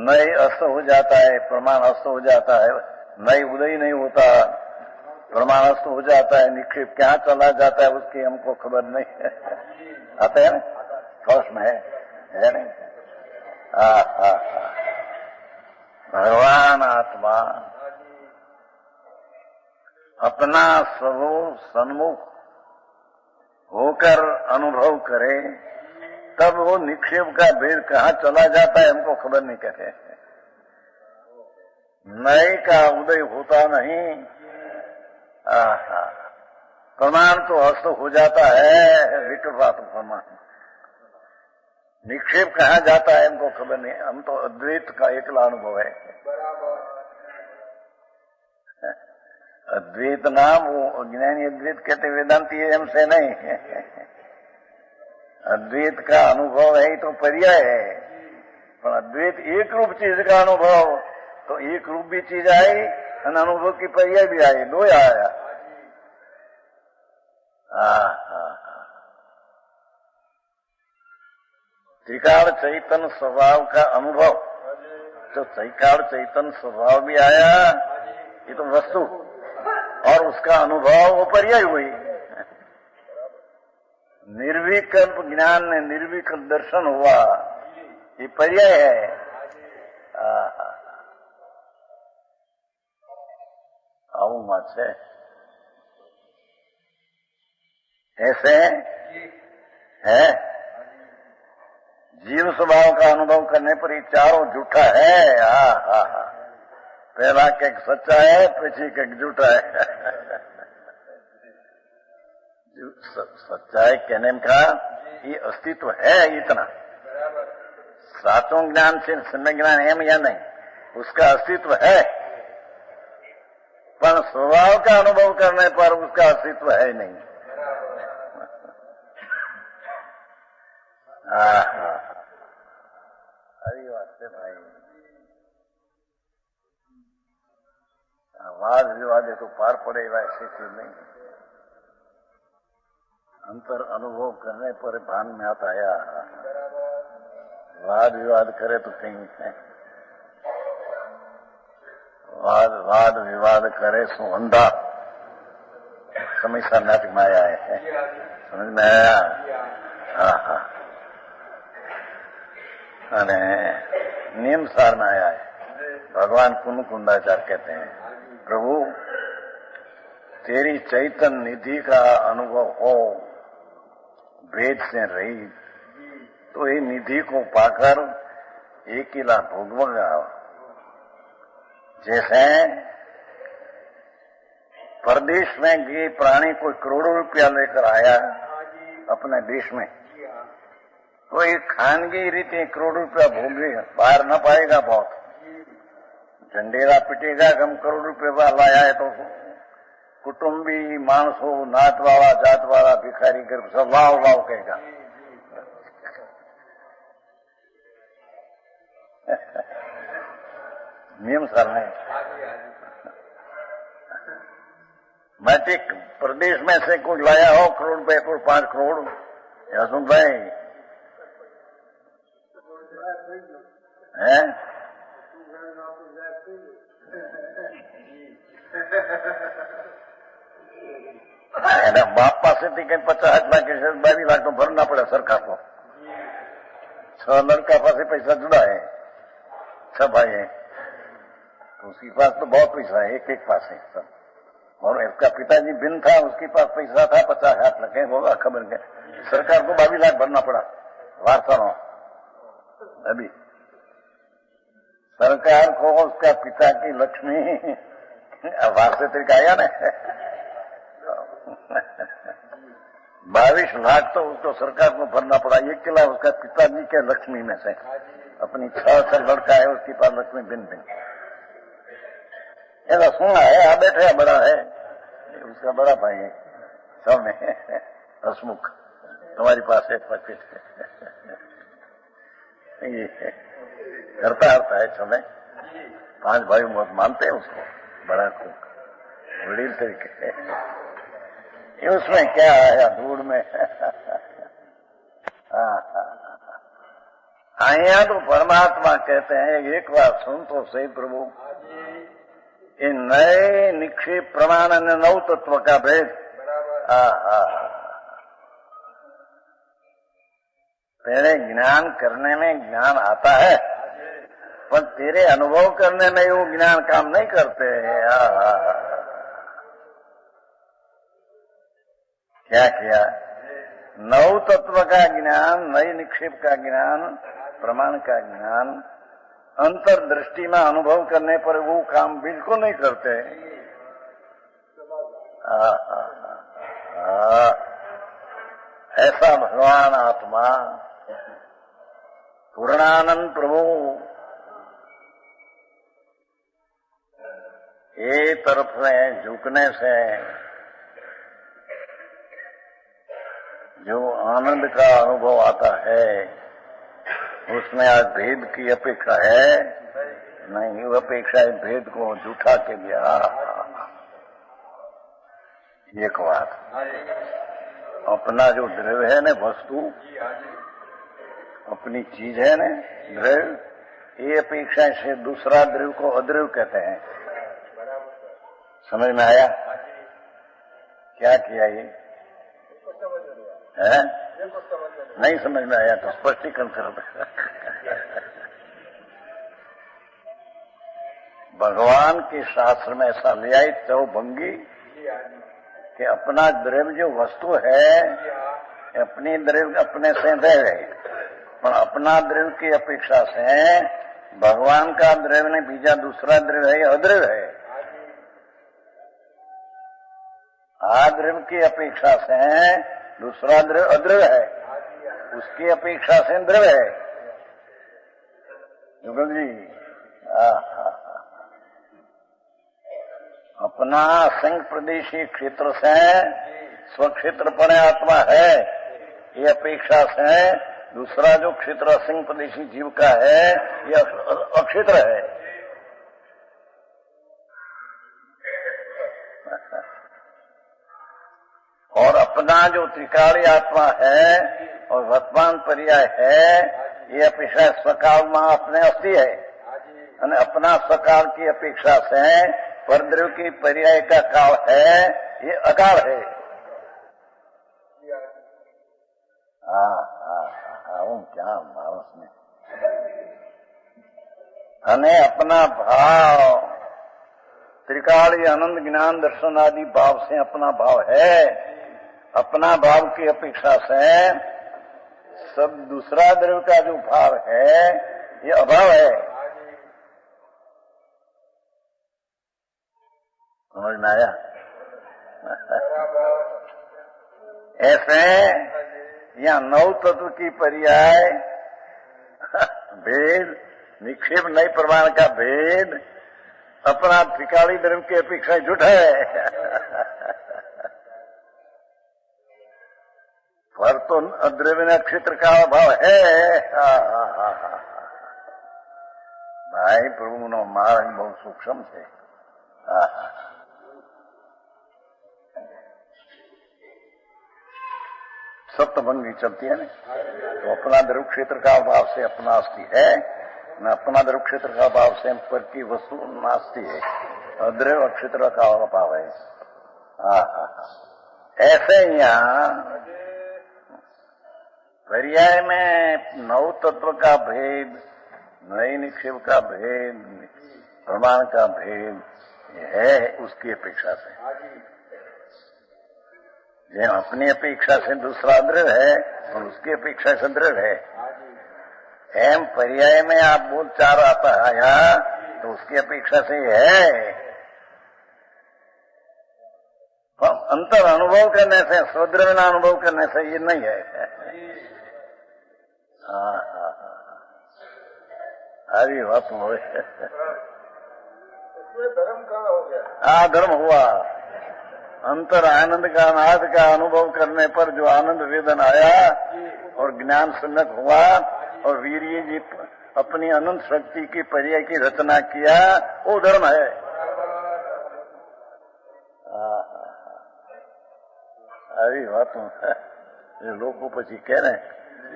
नई अस्त हो जाता है, प्रमाण अस्त हो जाता है, नई उदय नहीं होता, प्रमाण अस्त हो जाता है, निक्षेप क्या चला जाता है उसकी हमको खबर नहीं है। आता है ना कलश में है नहीं? भगवान आत्मा अपना सबो सन्मुख होकर अनुभव करे, तब वो निक्षेप का भेद कहाँ चला जाता है हमको खबर नहीं कहते। नए का उदय होता नहीं, प्रमाण तो अस्त हो जाता है, विकल्पात प्रमाण। निक्षेप कहाँ जाता है हमको खबर नहीं, हम तो अद्वैत का एकला अनुभव है। अद्वैत नाम वो अज्ञानी अद्वैत कहते, वेदांती हमसे नहीं। अद्वैत का अनुभव है तो पर्याय है, पर अद्वैत एक रूप चीज का अनुभव, तो एक रूप भी चीज आई और अनुभव की पर्याय भी आई, दो आया। त्रिकाल चैतन्य स्वभाव का अनुभव, तो त्रिकाल चैतन्य स्वभाव भी आया, ये तो वस्तु, और उसका अनुभव वो पर्याय हुई। निर्विकल्प ज्ञान ने निर्विकल्प दर्शन हुआ, ये पर्याय है। आओ मत से ऐसे है, जीव स्वभाव का अनुभव करने पर ये चारों झूठा है। पहला के सच्चा है, पीछे के झूठा है। सच्चाई कहने का ये अस्तित्व है, इतना सातों ज्ञान से सम्य ज्ञान है या नहीं, उसका अस्तित्व है, पर स्वभाव का अनुभव करने पर उसका अस्तित्व है नहीं। हरी बात है भाई, वाद विवाद है तो पार पड़ेगा, ऐसी चीज नहीं। अंतर अनुभव करने पर भान में आता है, वाद विवाद करे तो कहीं है, वाद विवाद करे सो अंधा। समझ नाटक में आया है, समझ में आया? अने नियम सार में आया है। भगवान कुंदाचार्य कहते हैं, प्रभु तेरी चैतन्य निधि का अनुभव हो भेद से रही, तो ये निधि को पाकर अकेला भोगवगा। जैसे परदेश में ये प्राणी कोई करोड़ों रुपया लेकर आया अपने देश में, तो एक खानगी रीति करोड़ रुपया भोगे, बाहर न पाएगा, बहुत झंडेरा पिटेगा। हम करोड़ रुपये लाया है तो कुटुंबी मानस हो, नात वाला जात वाला भिखारी गर्भ सब वाव वाव कहेगा। नियम सर है। मैं ठीक प्रदेश में से कुछ लाया हो करोड़ रुपये को 5 करोड़, या सुन भाई है बाप पास से 50 लाख 22 लाख तो भरना पड़े सरकार को। 6 लड़का पास पैसा जुड़ा है, 6 भाई है, तो उसके पास तो बहुत पैसा है, एक पास है सब। और इसका पिताजी बिन था, उसके पास पैसा था 50 लाख है, होगा खबर के सरकार को 22 लाख भरना पड़ा वार्ता। अभी सरकार को उसका पिता की लक्ष्मी वार्षिक तरीका आया ना 22 लाख तो उसको सरकार को भरना पड़ा, 1 किला उसका पिताजी के लक्ष्मी में से। अपनी 6 लड़का है उसके पास लक्ष्मी बिन ऐसा सुना है। आ बैठे बड़ा है, उसका बड़ा भाई है सब में हसमुख, तुम्हारी पास है पॉकेट करता है समय 5 भाई बहुत मानते हैं उसको, बड़ा को वडील तरीके। ये उसमें क्या आया धूड़ में। आया तो परमात्मा कहते हैं एक बात सुन तो सही प्रभु, ये नए निक्षेप प्रमाण અને नव तत्व का भेद। तेरे ज्ञान करने में ज्ञान आता है, पर तेरे अनुभव करने में वो ज्ञान काम नहीं करते। क्या किया? नव तत्व का ज्ञान, नई निक्षेप का ज्ञान, प्रमाण का ज्ञान अंतर्दृष्टि में अनुभव करने पर वो काम बिल्कुल नहीं करते। ऐसा भगवान आत्मा पूर्णानंद प्रभु एक तरफ में झुकने से जो आनंद का अनुभव आता है उसमें आज भेद की अपेक्षा है नहीं, वो अपेक्षा है भेद को झूठा के दिया। एक बात, अपना जो द्रव्य है न वस्तु, अपनी चीज है न द्रव्य, ये अपेक्षा से दूसरा द्रव्य को अद्रव्य कहते हैं। समझ में आया? क्या किया ये है? नहीं समझ में आया तो स्पष्टीकरण कर। भगवान के शास्त्र में ऐसा ले आई चौभंगी कि अपना द्रव्य जो वस्तु है, अपनी द्रव्य अपने से द्रव्य है, पर अपना द्रव्य की अपेक्षा से भगवान का द्रव्य ने बीजा दूसरा द्रव्य है, अद्रव्य है। आद्रव्य की अपेक्षा से दूसरा द्रव्य अद्रव्य है, उसकी अपेक्षा से द्रव्य है। युगल जी, अपना असंग प्रदेशी क्षेत्र से स्वक्षेत्र पर आत्मा है, ये अपेक्षा से दूसरा जो क्षेत्र असंग प्रदेशी जीव का है ये अक्षेत्र है। और अपना जो त्रिकाली आत्मा है और वर्तमान पर्याय है, ये अपेक्षा स्वकाल में अपने अस्थि है, અને अपना स्वकाल की अपेक्षा से परद्रव्य की पर्याय का काल है, ये अकाल है। क्या मानस में અને अपना भाव त्रिकाली आनंद ज्ञान दर्शन आदि भाव से अपना भाव है, अपना भाव की अपेक्षा से सब दूसरा द्रव्य का जो भाव है ये अभाव है। समझ में आया? ऐसे यहाँ नौ तत्व की पर्याय भेद, निक्षेप नई प्रमाण का भेद अपना त्रिकाली द्रव्य की अपेक्षा झूठ है। पर तो अद्रव्य नक्षत्र का अभाव है। भाई प्रभु नो मार्ग बहुत सूक्ष्म છે। सप्तभंगी चलती है ना, तो अपना द्रव्य क्षेत्र का अभाव से अपना अस्थि है, न अपना द्रव्य क्षेत्र का अभाव से पर की वस्तु नास्ती है, अद्रव्य क्षेत्र का अभाव है। ऐसे यहाँ पर्याय में नव तत्व का भेद, नई निक्षेप का भेद, प्रमाण का भेद है उसकी अपेक्षा से। जो अपनी अपेक्षा से दूसरा द्रव्य है और उसकी अपेक्षा से द्रव्य है, एम पर्याय में आप बोल चार आता है तो उसकी अपेक्षा से है। अंतर अनुभव करने से, स्वद्रव्य अनुभव करने से ये नहीं है। अरे बात हो धर्म कहाँ हो गया? धर्म हुआ। अंतर आनंद का, नाद का अनुभव करने पर जो आनंद वेदन आया और ज्ञान सम्यक हुआ और वीर्य जी अपनी अनंत शक्ति की पर्याय की रचना किया, वो धर्म है। अरे बात ये लोग પછી कह रहे हैं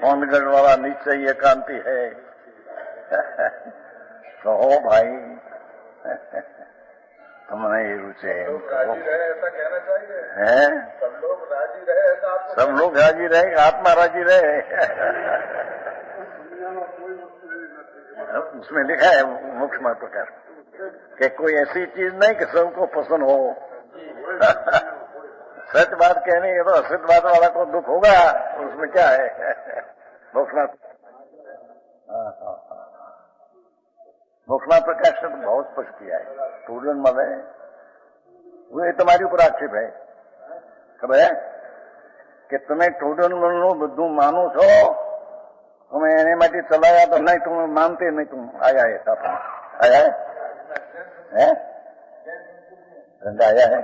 पौनगढ़ वाला निश्चय एकांति है। कहो भाई तुमने ये रुचे राजी रहे ऐसा कहना चाहिए है। सब लोग राजी रहे ऐसा आपको सब लोग राजी रहे, आत्मा राजी रहे। उसमें लिखा है मोक्ष मार्ग प्रकाश कि कोई ऐसी चीज नहीं कि सबको पसंद हो। सच बात कहने के तो असत बात वाला को दुख होगा, उसमें क्या है। मोक्ष मार्ग प्रकाश ने तो बहुत स्पष्ट किया है। स्टूडेंट मल है वो ये तुम्हारी ऊपर आक्षेप है खबर है कि तुम्हें स्टूडेंट मलનું બધું માનો છો, तुम्हें એને માટે ચલાયા તો નહીં, तुम मानते नहीं, तुम आया है साथ में आया है आया है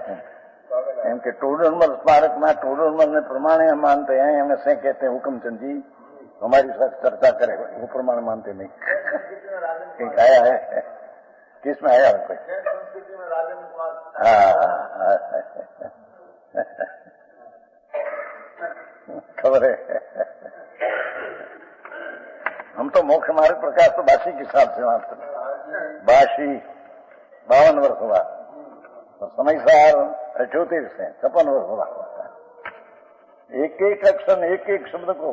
एम के टोडरमल स्मारक में टोडरमल ने प्रमाणे हम मानते हैं। हमें से कहते हैं हुक्मचंद जी हमारी साथ चर्चा करे, वो प्रमाण मानते नहीं। कहीं आया है किस में आया कोई? खबर है। हम तो मोक्ष मार्ग प्रकाश तो बासी के हिसाब से मानते हैं। बासी 52 वर्ष हुआ तो समय सार 38 से 56 वर्ष हुआ। एक एक अक्षर एक एक शब्द को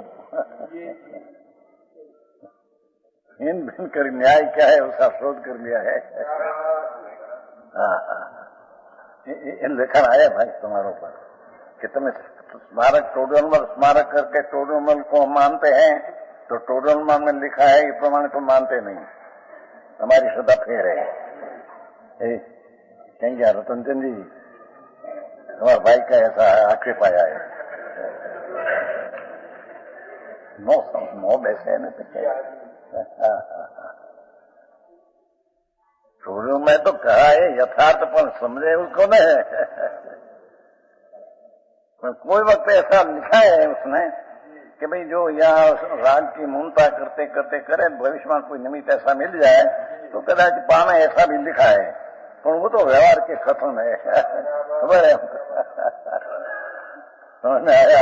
इन भिन्न कर न्याय क्या है उसका शोध कर लिया है। इन लेखन आया भाई तुम्हारों पर कि तुम्हें स्मारक टोडरमल स्मारक करके टोडरमल को मानते हैं, तो टोडरमल में लिखा है ये प्रमाण तुम मानते नहीं, हमारी श्रद्धा फेर है। कहेंगे रतनचंद जी हमारे भाई का ऐसा आक्षेप आया है। नो बैसे न तो क्या छोड़ो, मैं तो कहा है यथार्थपन समझे उसको नहीं। कोई वक्त ऐसा लिखा है उसने कि भाई जो यहाँ राग की मूलता करते करते करे भविष्य में कोई निमित्त ऐसा मिल जाए तो कदाच पाना, ऐसा भी लिखा है। पर वो तो व्यवहार के खत्म है, खबर है समझ में आया।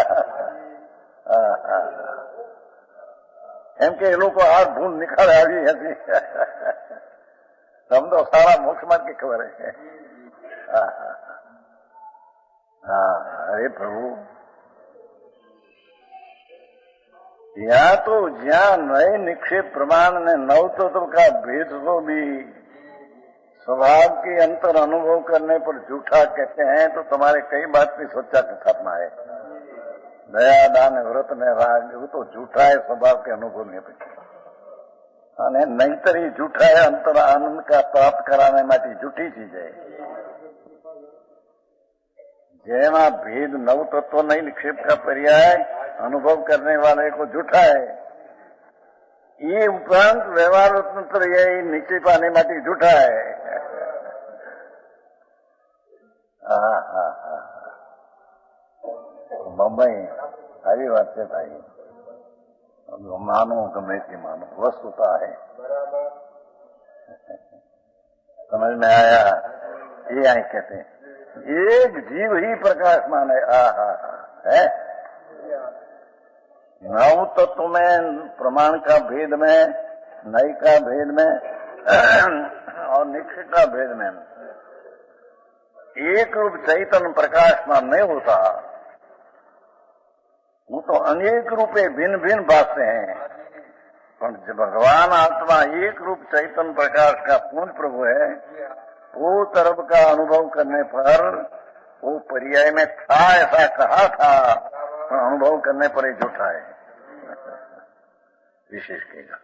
एम के लोग को हाथ ढूंढ निकाल आ गई ऐसी। हम तो सारा मोक्ष मार्ग की खबर है। अरे प्रभु यहाँ तो ज्યાં नए निक्षेप प्रमाण ने नव तत्व का भेद तो भी स्वभाव के अंतर अनुभव करने पर झूठा कहते हैं, तो तुम्हारे कई बात की सच्चा की स्थापना है। दया दान व्रत ने राग वो तो झूठा है, स्वभाव के अनुभव नहीं अपेक्षा અને નહીંતર झूठा है अंतर आनंद का प्राप्त कराने માટે झूठी चीज है। જેમાં भेद नव तत्व नहीं निक्षेप का पर्याय अनुभव करने वाले को झूठा है। ये उपरांत व्यवहार तंत्र ये नीचे पाने માટે झूठा है। बम्बई सारी बात है भाई, मानो गमे की मानो वस्तुता है। समझ में आया? ये आई कहते हैं एक जीव ही प्रकाशमान है। है नव तत्व में प्रमाण का भेद में, नई का भेद में और निक्षेप का भेद में एक रूप चैतन्य प्रकाशमान नहीं होता। वो तो अनेक रूपे भिन्न भिन्न भाषते हैं, पर जब भगवान आत्मा एक रूप चैतन्य प्रकाश का पूर्ण प्रभु है, वो तरफ का अनुभव करने पर वो पर्याय में था ऐसा कहा था, पर अनुभव करने पर ही झूठा है। विशेष कहेगा